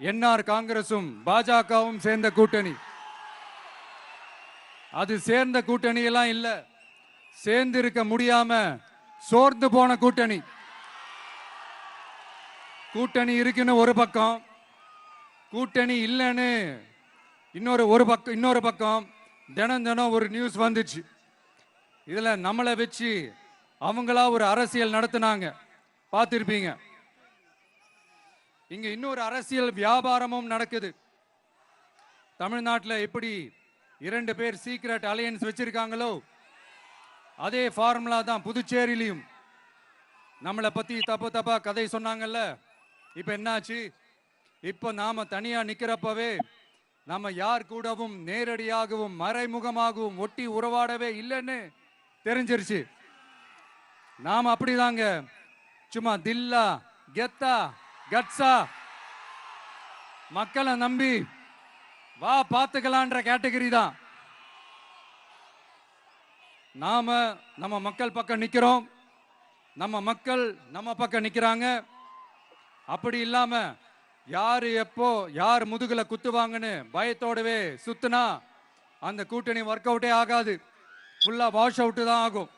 NR காங்கிரசும் பாஜகவும் சேர்ந்த கூட்டணி. அது சேர்ந்த கூட்டணி எல்லாம் இல்ல, சேர்ந்து இருக்க முடியாம சோர்ந்து போன கூட்டணி. கூட்டணி இருக்குன்னு ஒரு பக்கம், கூட்டணி இல்லைன்னு இன்னொரு பக்கம் தினம் தினம் ஒரு நியூஸ் வந்துச்சு. இதுல நம்மளை வச்சு அவங்களா ஒரு அரசியல் நடத்தினாங்க, பார்த்திருப்பீங்க. இங்க இன்னொரு அரசியல் வியாபாரமும் நடக்குது. தமிழ்நாட்டில் எப்படி 2 பேர் சீக்ரெட் அலையன்ஸ் வச்சிருக்காங்களோ அதே ஃபார்முலா தான் புதுச்சேரியிலையும். நம்மளை பத்தி தப்பா கதை சொன்னாங்கல்ல, இப்ப என்னாச்சு? இப்ப நாம தனியா நிக்கிறப்பவே நம்ம யார் கூடவும் நேரடியாகவும் மறைமுகமாகவும் ஒட்டி உறவாடவே இல்லைன்னு தெரிஞ்சிருச்சு. நாம அப்படிதாங்க, சும்மா தில்லா கெத்தா கட்ஸா மக்களை நம்பி வா பார்த்துக்கலான்ற கேட்டகரி தான். நாம நம்ம மக்கள் பக்கம் நிக்கிறோம், நம்ம மக்கள் நம்ம பக்கம் நிக்கிறாங்க. அப்படி இல்லாம யாரு எப்போ யார் முதுகுல குத்துவாங்கன்னு பயத்தோடவே சுத்துனா அந்த கூட்டணி ஒர்க் அவுட்டே ஆகாது, ஃபுல்லா வாஷ் அவுட் தான் ஆகும்.